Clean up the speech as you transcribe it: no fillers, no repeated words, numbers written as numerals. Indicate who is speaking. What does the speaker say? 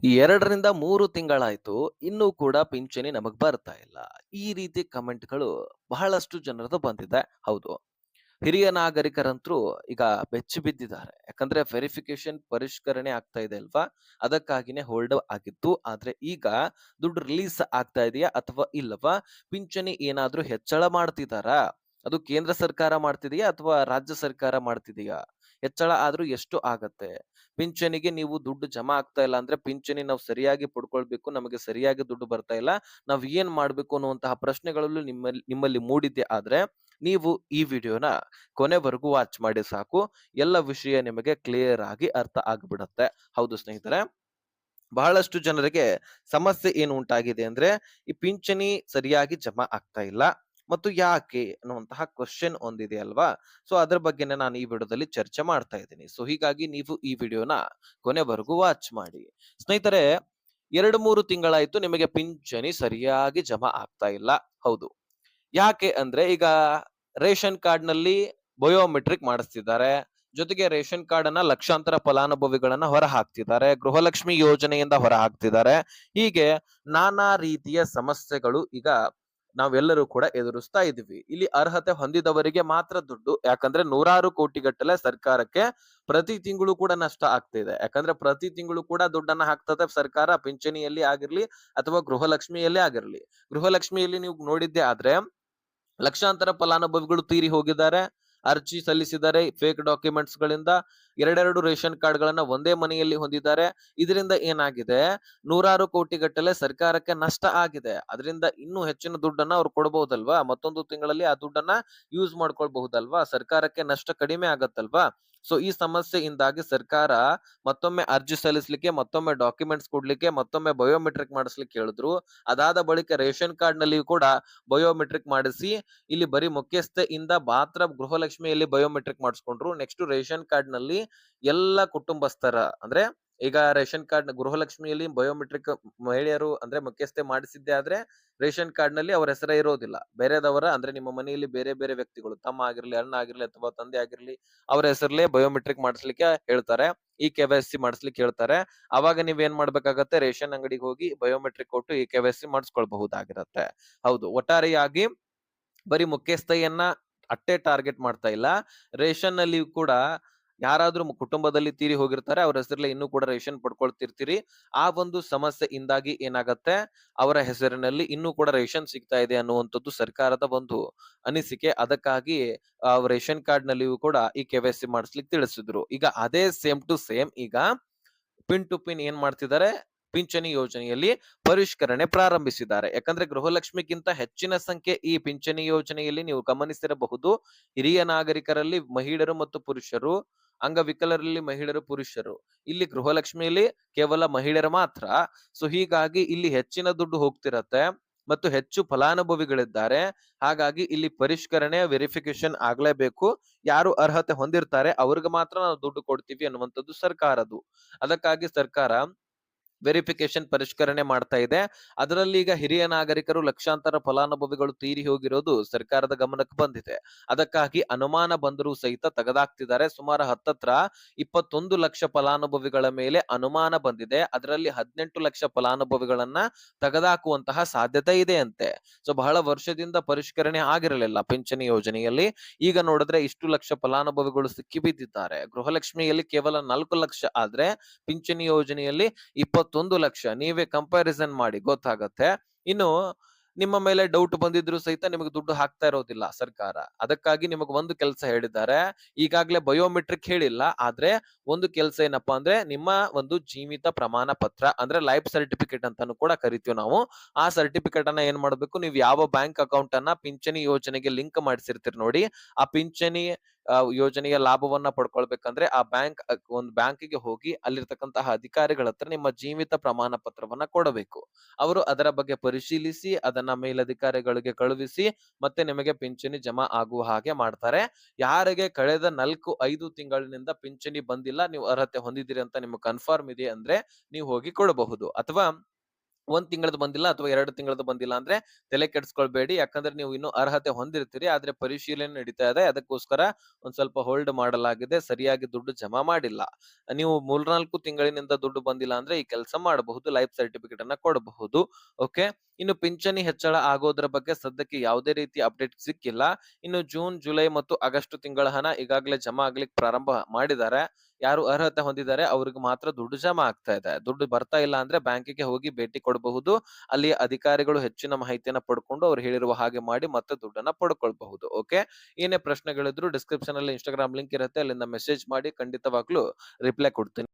Speaker 1: 2ರಿಂದ 3 ತಿಂಗಳಾಯ್ತು. ಇನ್ನೂ ಕೂಡ ಪಿಂಚಣಿ ನಮಗ್ ಬರ್ತಾ ಇಲ್ಲ. ಈ ರೀತಿ ಕಮೆಂಟ್‌ಗಳು ಬಹಳಷ್ಟು ಜನರದು ಬಂದಿದೆ. ಹೌದು. ಹಿರಿಯ ನಾಗರಿಕರಂತ್ರು ಈಗ ಬೆಚ್ಚಿ ಬಿದ್ದಿದ್ದಾರೆ. ಯಾಕಂದ್ರೆ ವೆರಿಫಿಕೇಷನ್ ಪರಿಷ್ಕರಣೆ ಆಗ್ತಾ ಇದೆ ಅಲ್ವಾ? ಅದಕ್ಕಾಗಿನೇ ಹೋಲ್ಡ್ ಆಗಿತ್ತು. ಆದ್ರೆ ಈಗ ದುಡ್ಡು ರಿಲೀಸ್ ಆಗ್ತಾ ಇದೆಯಾ ಅಥವಾ ಇಲ್ಲವಾ? ಪಿಂಚಣಿ ಏನಾದ್ರೂ ಹೆಚ್ಚಳ ಮಾಡ್ತಿದ್ದಾರಾ? ಅದು ಕೇಂದ್ರ ಸರ್ಕಾರ ಮಾಡ್ತಿದೆಯಾ ಅಥವಾ ರಾಜ್ಯ ಸರ್ಕಾರ ಮಾಡ್ತಿದೆಯಾ? ಹೆಚ್ಚಳ ಆದ್ರೂ ಎಷ್ಟು ಆಗತ್ತೆ? ಪಿಂಚಣಿಗೆ ನೀವು ದುಡ್ಡು ಜಮಾ ಆಗ್ತಾ ಇಲ್ಲ ಅಂದ್ರೆ ಪಿಂಚಣಿ ನಾವು ಸರಿಯಾಗಿ ಪಡ್ಕೊಳ್ಬೇಕು. ನಮಗೆ ಸರಿಯಾಗಿ ದುಡ್ಡು ಬರ್ತಾ ಇಲ್ಲ. ನಾವ್ ಏನ್ ಮಾಡ್ಬೇಕು ಅನ್ನುವಂತಹ ಪ್ರಶ್ನೆಗಳಲ್ಲೂ ನಿಮ್ಮಲ್ಲಿ ಮೂಡಿದ್ದೆ ಆದ್ರೆ ನೀವು ಈ ವಿಡಿಯೋನ ಕೊನೆವರೆಗೂ ವಾಚ್ ಮಾಡಿ ಸಾಕು. ಎಲ್ಲ ವಿಷಯ ನಿಮಗೆ ಕ್ಲಿಯರ್ ಆಗಿ ಅರ್ಥ ಆಗ್ಬಿಡತ್ತೆ. ಹೌದು ಸ್ನೇಹಿತರೆ. ಬಹಳಷ್ಟು ಜನರಿಗೆ ಸಮಸ್ಯೆ ಏನು ಉಂಟಾಗಿದೆ ಅಂದ್ರೆ, ಈ ಪಿಂಚಣಿ ಸರಿಯಾಗಿ ಜಮಾ ಆಗ್ತಾ ಇಲ್ಲ ಮತ್ತು ಯಾಕೆ ಅನ್ನುವಂತಹ ಕ್ವೆಶ್ಚನ್ ಒಂದಿದೆ ಅಲ್ವಾ? ಸೊ ಅದ್ರ ಬಗ್ಗೆನೇ ನಾನು ಈ ವಿಡಿಯೋದಲ್ಲಿ ಚರ್ಚೆ ಮಾಡ್ತಾ ಇದ್ದೀನಿ. ಸೊ ಹೀಗಾಗಿ ನೀವು ಈ ವಿಡಿಯೋನ ಕೊನೆವರೆಗೂ ವಾಚ್ ಮಾಡಿ. ಸ್ನೇಹಿತರೆ, 2-3 ತಿಂಗಳಾಯ್ತು ನಿಮಗೆ ಪಿಂಚಣಿ ಸರಿಯಾಗಿ ಜಮಾ ಆಗ್ತಾ ಇಲ್ಲ. ಹೌದು. ಯಾಕೆ ಅಂದ್ರೆ ಈಗ ರೇಷನ್ ಕಾರ್ಡ್‌ನಲ್ಲಿ ಬಯೋಮೆಟ್ರಿಕ್ ಮಾಡಿಸ್ತಿದ್ದಾರೆ. ಜೊತೆಗೆ ರೇಷನ್ ಕಾರ್ಡ್ ಅನ್ನ ಲಕ್ಷಾಂತರ ಫಲಾನುಭವಿಗಳನ್ನ ಹೊರ ಹಾಕ್ತಿದ್ದಾರೆ. ಗೃಹಲಕ್ಷ್ಮಿ ಯೋಜನೆಯಿಂದ ಹೊರ ಹಾಕ್ತಿದ್ದಾರೆ. ಹೀಗೆ ನಾನಾ ರೀತಿಯ ಸಮಸ್ಯೆಗಳು ಈಗ ನಾವೆಲ್ಲರೂ ಕೂಡ ಎದುರಿಸ್ತಾ ಇದ್ದೀವಿ. ಇಲ್ಲಿ ಅರ್ಹತೆ ಹೊಂದಿದವರಿಗೆ ಮಾತ್ರ ದುಡ್ಡು. ಯಾಕಂದ್ರೆ ನೂರಾರು ಕೋಟಿಗಟ್ಟಲೆ ಸರ್ಕಾರಕ್ಕೆ ಪ್ರತಿ ತಿಂಗಳು ಕೂಡ ನಷ್ಟ ಆಗ್ತಿದೆ. ಯಾಕಂದ್ರೆ ಪ್ರತಿ ತಿಂಗಳು ಕೂಡ ದುಡ್ಡನ್ನ ಹಾಕ್ತದೆ ಸರ್ಕಾರ ಪಿಂಚಣಿಯಲ್ಲಿ ಆಗಿರ್ಲಿ ಅಥವಾ ಗೃಹಲಕ್ಷ್ಮಿಯಲ್ಲೇ ಆಗಿರ್ಲಿ. ಗೃಹಲಕ್ಷ್ಮಿಯಲ್ಲಿ ನೀವು ನೋಡಿದ್ದೇ ಆದ್ರೆ ಲಕ್ಷಾಂತರ ಫಲಾನುಭವಿಗಳು ತೀರಿ ಹೋಗಿದ್ದಾರೆ. ಅರ್ಜಿ ಸಲ್ಲಿಸಿದ್ದಾರೆ ಫೇಕ್ ಡಾಕ್ಯುಮೆಂಟ್ಸ್ ಗಳಿಂದ. ಎರಡೆರಡು ರೇಷನ್ ಕಾರ್ಡ್ ಗಳನ್ನ ಒಂದೇ ಮನೆಯಲ್ಲಿ ಹೊಂದಿದ್ದಾರೆ. ಇದರಿಂದ ಏನಾಗಿದೆ, ನೂರಾರು ಕೋಟಿಗಟ್ಟಲೆ ಸರ್ಕಾರಕ್ಕೆ ನಷ್ಟ ಆಗಿದೆ. ಅದರಿಂದ ಇನ್ನೂ ಹೆಚ್ಚಿನ ದುಡ್ಡನ್ನ ಅವ್ರು ಕೊಡಬಹುದಲ್ವಾ? ಮತ್ತೊಂದು ತಿಂಗಳಲ್ಲಿ ಆ ದುಡ್ಡನ್ನ ಯೂಸ್ ಮಾಡ್ಕೊಳ್ಬಹುದಲ್ವಾ? ಸರ್ಕಾರಕ್ಕೆ ನಷ್ಟ ಕಡಿಮೆ ಆಗತ್ತಲ್ವಾ? ಸೊ ಈ ಸಮಸ್ಯೆಯಿಂದಾಗಿ ಸರ್ಕಾರ ಮತ್ತೊಮ್ಮೆ ಅರ್ಜಿ ಸಲ್ಲಿಸಲಿಕ್ಕೆ, ಮತ್ತೊಮ್ಮೆ ಡಾಕ್ಯುಮೆಂಟ್ಸ್ ಕೊಡ್ಲಿಕ್ಕೆ, ಮತ್ತೊಮ್ಮೆ ಬಯೋಮೆಟ್ರಿಕ್ ಮಾಡಿಸ್ಲಿಕ್ಕೆ ಹೇಳಿದ್ರು. ಅದಾದ ಬಳಿಕ ರೇಷನ್ ಕಾರ್ಡ್ ನಲ್ಲಿಯೂ ಕೂಡ ಬಯೋಮೆಟ್ರಿಕ್ ಮಾಡಿಸಿ ಇಲ್ಲಿ ಬರೀ ಮುಖ್ಯಸ್ಥೆಯಿಂದ ಮಾತ್ರ ಗೃಹಲಕ್ಷ್ಮಿಯಲ್ಲಿ ಬಯೋಮೆಟ್ರಿಕ್ ಮಾಡಿಸ್ಕೊಂಡ್ರು. ನೆಕ್ಸ್ಟ್ ರೇಷನ್ ಕಾರ್ಡ್ ನಲ್ಲಿ ಎಲ್ಲ ಕುಟುಂಬಸ್ಥರ ಅಂದ್ರೆ ಈಗ ರೇಷನ್ ಕಾರ್ಡ್ ಗೃಹಲಕ್ಷ್ಮಿಯಲ್ಲಿ ಬಯೋಮೆಟ್ರಿಕ್ ಮಹಿಳೆಯರು ಅಂದ್ರೆ ಮುಖ್ಯಸ್ಥೆ ಮಾಡಿಸಿದ್ದೆ ಆದ್ರೆ ರೇಷನ್ ಕಾರ್ಡ್ ನಲ್ಲಿ ಅವರ ಹೆಸರೇ ಇರೋದಿಲ್ಲ. ಬೇರೆದವರ ಅಂದ್ರೆ ನಿಮ್ಮ ಮನೆಯಲ್ಲಿ ಬೇರೆ ಬೇರೆ ವ್ಯಕ್ತಿಗಳು ತಮ್ಮ ಆಗಿರ್ಲಿ, ಅಣ್ಣ ಆಗಿರ್ಲಿ ಅಥವಾ ತಂದೆ ಆಗಿರ್ಲಿ ಅವರ ಹೆಸರಲ್ಲೇ ಬಯೋಮೆಟ್ರಿಕ್ ಮಾಡಿಸ್ಲಿಕ್ಕೆ ಹೇಳ್ತಾರೆ. ಈ KYC ಮಾಡಿಸ್ಲಿಕ್ಕೆ ಹೇಳ್ತಾರೆ. ಅವಾಗ ನೀವೇನ್ ಮಾಡ್ಬೇಕಾಗತ್ತೆ, ರೇಷನ್ ಅಂಗಡಿಗೆ ಹೋಗಿ ಬಯೋಮೆಟ್ರಿಕ್ ಕೊಟ್ಟು ಈ KYC ಮಾಡಿಸ್ಕೊಳ್ಬಹುದಾಗಿರತ್ತೆ. ಹೌದು. ಒಟ್ಟಾರೆಯಾಗಿ ಬರೀ ಮುಖ್ಯಸ್ಥಯನ್ನ ಅಷ್ಟೇ ಟಾರ್ಗೆಟ್ ಮಾಡ್ತಾ ಇಲ್ಲ. ರೇಷನ್ ನಲ್ಲಿಯೂ ಕೂಡ ಯಾರಾದ್ರೂ ಕುಟುಂಬದಲ್ಲಿ ತೀರಿ ಹೋಗಿರ್ತಾರೆ, ಅವ್ರ ಹೆಸರಲ್ಲೇ ಇನ್ನೂ ಕೂಡ ರೇಷನ್ ಪಡ್ಕೊಳ್ತಿರ್ತೀರಿ. ಆ ಒಂದು ಸಮಸ್ಯೆಯಿಂದಾಗಿ ಏನಾಗತ್ತೆ, ಅವರ ಹೆಸರಿನಲ್ಲಿ ಇನ್ನೂ ಕೂಡ ರೇಷನ್ ಸಿಗ್ತಾ ಇದೆ ಅನ್ನುವಂಥದ್ದು ಸರ್ಕಾರದ ಒಂದು ಅನಿಸಿಕೆ. ಅದಕ್ಕಾಗಿ ರೇಷನ್ ಕಾರ್ಡ್ ನಲ್ಲಿಯೂ ಕೂಡ ಈ KYC ಮಾಡಿಸ್ಲಿಕ್ಕೆ ತಿಳಿಸಿದ್ರು. ಈಗ ಅದೇ ಸೇಮ್ ಟು ಸೇಮ್ ಈಗ ಪಿನ್ ಟು ಪಿನ್ ಏನ್ ಮಾಡ್ತಿದ್ದಾರೆ, ಪಿಂಚಣಿ ಯೋಜನೆಯಲ್ಲಿ ಪರಿಷ್ಕರಣೆ ಪ್ರಾರಂಭಿಸಿದ್ದಾರೆ. ಯಾಕಂದ್ರೆ ಗೃಹಲಕ್ಷ್ಮಿಗಿಂತ ಹೆಚ್ಚಿನ ಸಂಖ್ಯೆ ಈ ಪಿಂಚಣಿ ಯೋಜನೆಯಲ್ಲಿ ನೀವು ಗಮನಿಸಿರಬಹುದು. ಹಿರಿಯ ನಾಗರಿಕರಲ್ಲಿ ಮಹಿಳೆಯರು ಮತ್ತು ಪುರುಷರು, ಅಂಗವಿಕಲರಲ್ಲಿ ಮಹಿಳೆಯರು, ಪುರುಷರು. ಇಲ್ಲಿ ಗೃಹಲಕ್ಷ್ಮಿಯಲ್ಲಿ ಕೇವಲ ಮಹಿಳೆಯರು ಮಾತ್ರ. ಸೊ ಹೀಗಾಗಿ ಇಲ್ಲಿ ಹೆಚ್ಚಿನ ದುಡ್ಡು ಹೋಗ್ತಿರತ್ತೆ ಮತ್ತು ಹೆಚ್ಚು ಫಲಾನುಭವಿಗಳಿದ್ದಾರೆ. ಹಾಗಾಗಿ ಇಲ್ಲಿ ಪರಿಷ್ಕರಣೆ ವೆರಿಫಿಕೇಶನ್ ಆಗ್ಲೇಬೇಕು. ಯಾರು ಅರ್ಹತೆ ಹೊಂದಿರ್ತಾರೆ ಅವ್ರಿಗೆ ಮಾತ್ರ ನಾವು ದುಡ್ಡು ಕೊಡ್ತೀವಿ ಅನ್ನುವಂಥದ್ದು ಸರ್ಕಾರದ್ದು. ಅದಕ್ಕಾಗಿ ಸರ್ಕಾರ ವೆರಿಫಿಕೇಶನ್ ಪರಿಷ್ಕರಣೆ ಮಾಡ್ತಾ ಇದೆ. ಅದರಲ್ಲಿ ಈಗ ಹಿರಿಯ ನಾಗರಿಕರು ಲಕ್ಷಾಂತರ ಫಲಾನುಭವಿಗಳು ತೀರಿ ಹೋಗಿರೋದು ಸರ್ಕಾರದ ಗಮನಕ್ಕೆ ಬಂದಿದೆ. ಅದಕ್ಕಾಗಿ ಅನುಮಾನ ಬಂದರೂ ಸಹಿತ ತೆಗೆದಾಕ್ತಿದ್ದಾರೆ. ಸುಮಾರು ಹತ್ತತ್ರ 21 ಲಕ್ಷ ಫಲಾನುಭವಿಗಳ ಮೇಲೆ ಅನುಮಾನ ಬಂದಿದೆ. ಅದರಲ್ಲಿ 18 ಲಕ್ಷ ಫಲಾನುಭವಿಗಳನ್ನ ತೆಗೆದಾಕುವಂತಹ ಸಾಧ್ಯತೆ ಇದೆ ಅಂತೆ. ಸೊ ಬಹಳ ವರ್ಷದಿಂದ ಪರಿಷ್ಕರಣೆ ಆಗಿರಲಿಲ್ಲ ಪಿಂಚಣಿ ಯೋಜನೆಯಲ್ಲಿ. ಈಗ ನೋಡಿದ್ರೆ ಇಷ್ಟು ಲಕ್ಷ ಫಲಾನುಭವಿಗಳು ಸಿಕ್ಕಿ ಬಿದ್ದಿದ್ದಾರೆ. ಗೃಹಲಕ್ಷ್ಮಿಯಲ್ಲಿ ಕೇವಲ 4 ಲಕ್ಷ ಆದ್ರೆ ಪಿಂಚಣಿ ಯೋಜನೆಯಲ್ಲಿ 21 ಲಕ್ಷ. ನೀವೇ ಕಂಪ್ಯಾರಿಸನ್ ಮಾಡಿ ಗೊತ್ತಾಗತ್ತೆ. ಇನ್ನು ನಿಮ್ಮ ಮೇಲೆ ಡೌಟ್ ಬಂದಿದ್ರು ಸಹಿತ ನಿಮಗೆ ದುಡ್ಡು ಹಾಕ್ತಾ ಇರೋದಿಲ್ಲ ಸರ್ಕಾರ. ಅದಕ್ಕಾಗಿ ನಿಮಗೆ ಒಂದು ಕೆಲಸ ಹೇಳಿದ್ದಾರೆ. ಈಗಾಗಲೇ ಬಯೋಮೆಟ್ರಿಕ್ ಹೇಳಿಲ್ಲ. ಆದ್ರೆ ಒಂದು ಕೆಲಸ ಏನಪ್ಪಾ ಅಂದ್ರೆ ನಿಮ್ಮ ಒಂದು ಜೀವಿತ ಪ್ರಮಾಣ ಪತ್ರ ಅಂದ್ರೆ ಲೈಫ್ ಸರ್ಟಿಫಿಕೇಟ್ ಅಂತಾನು ಕೂಡ ಕರಿತೀವಿ ನಾವು. ಆ ಸರ್ಟಿಫಿಕೇಟ್ ಅನ್ನ ಏನ್ ಮಾಡ್ಬೇಕು, ನೀವು ಯಾವ ಬ್ಯಾಂಕ್ ಅಕೌಂಟ್ ಅನ್ನ ಪಿಂಚಣಿ ಯೋಜನೆಗೆ ಲಿಂಕ್ ಮಾಡಿಸಿರ್ತೀರಿ ನೋಡಿ, ಆ ಪಿಂಚಣಿ ಯೋಜನೆಯ ಲಾಭವನ್ನ ಪಡ್ಕೊಳ್ಬೇಕಂದ್ರೆ ಆ ಒಂದು ಬ್ಯಾಂಕಿಗೆ ಹೋಗಿ ಅಲ್ಲಿರ್ತಕ್ಕಂತಹ ಅಧಿಕಾರಿಗಳ ಹತ್ರ ನಿಮ್ಮ ಜೀವಿತ ಪ್ರಮಾಣ ಪತ್ರವನ್ನ ಕೊಡಬೇಕು. ಅವರು ಅದರ ಬಗ್ಗೆ ಪರಿಶೀಲಿಸಿ ಅದನ್ನ ಮೇಲಧಿಕಾರಿಗಳಿಗೆ ಕಳುಹಿಸಿ ಮತ್ತೆ ನಿಮಗೆ ಪಿಂಚಣಿ ಜಮಾ ಆಗುವ ಹಾಗೆ ಮಾಡ್ತಾರೆ. ಯಾರಿಗೆ ಕಳೆದ 4-5 ತಿಂಗಳಿನಿಂದ ಪಿಂಚಣಿ ಬಂದಿಲ್ಲ, ನೀವು ಅರ್ಹತೆ ಹೊಂದಿದ್ದೀರಿ ಅಂತ ನಿಮ್ಗೆ ಕನ್ಫರ್ಮ್ ಇದೆ ಅಂದ್ರೆ ನೀವು ಹೋಗಿ ಕೊಡಬಹುದು. ಅಥವಾ 1 ತಿಂಗಳದ್ದು ಬಂದಿಲ್ಲ ಅಥವಾ 2 ತಿಂಗಳದ್ದು ಬಂದಿಲ್ಲ ಅಂದ್ರೆ ತಲೆ ಕೆಡಿಸ್ಕೊಳ್ಬೇಡಿ. ಯಾಕಂದ್ರೆ ನೀವು ಇನ್ನೂ ಅರ್ಹತೆ ಹೊಂದಿರ್ತೀರಿ. ಆದ್ರೆ ಪರಿಶೀಲನೆ ನಡೀತಾ ಇದೆ. ಅದಕ್ಕೋಸ್ಕರ ಒಂದ್ ಸ್ವಲ್ಪ ಹೋಲ್ಡ್ ಮಾಡಲಾಗಿದೆ. ಸರಿಯಾಗಿ ದುಡ್ಡು ಜಮಾ ಮಾಡಿಲ್ಲ. ನೀವು 3-4 ತಿಂಗಳಿನಿಂದ ದುಡ್ಡು ಬಂದಿಲ್ಲ ಅಂದ್ರೆ ಈ ಕೆಲಸ ಮಾಡಬಹುದು. ಲೈಫ್ ಸರ್ಟಿಫಿಕೇಟ್ ಅನ್ನ ಕೊಡಬಹುದು. ಓಕೆ. ಇನ್ನು ಪಿಂಚಣಿ ಹೆಚ್ಚಳ ಆಗೋದ್ರ ಬಗ್ಗೆ ಸದ್ಯಕ್ಕೆ ಯಾವುದೇ ರೀತಿ ಅಪ್ಡೇಟ್ ಸಿಕ್ಕಿಲ್ಲ. ಇನ್ನು ಜೂನ್, ಜುಲೈ ಮತ್ತು ಆಗಸ್ಟ್ ತಿಂಗಳ ಹಣ ಈಗಾಗಲೇ ಜಮಾ ಆಗ್ಲಿಕ್ಕೆ ಪ್ರಾರಂಭ ಮಾಡಿದ್ದಾರೆ. ಯಾರು ಅರ್ಹತೆ ಹೊಂದಿದ್ದಾರೆ ಅವ್ರಿಗೆ ಮಾತ್ರ ದುಡ್ಡು ಜಮಾ ಆಗ್ತಾ ಇದೆ. ದುಡ್ಡು ಬರ್ತಾ ಇಲ್ಲ ಅಂದ್ರೆ ಬ್ಯಾಂಕಿಗೆ ಹೋಗಿ ಭೇಟಿ ಕೊಡಬಹುದು. ಅಲ್ಲಿ ಅಧಿಕಾರಿಗಳು ಹೆಚ್ಚಿನ ಮಾಹಿತಿಯನ್ನ ಪಡ್ಕೊಂಡು ಅವ್ರು ಹೇಳಿರುವ ಹಾಗೆ ಮಾಡಿ ಮತ್ತೆ ದುಡ್ಡನ್ನ ಪಡ್ಕೊಳ್ಬಹುದು. ಓಕೆ. ಏನೇ ಪ್ರಶ್ನೆಗಳಿದ್ರು ಡಿಸ್ಕ್ರಿಪ್ಷನ್ ಅಲ್ಲಿ ಇನ್‌ಸ್ಟಾಗ್ರಾಮ್ ಲಿಂಕ್ ಇರುತ್ತೆ. ಅಲ್ಲಿಂದ ಮೆಸೇಜ್ ಮಾಡಿ ಖಂಡಿತವಾಗ್ಲೂ ರಿಪ್ಲೈ ಕೊಡ್ತೀನಿ.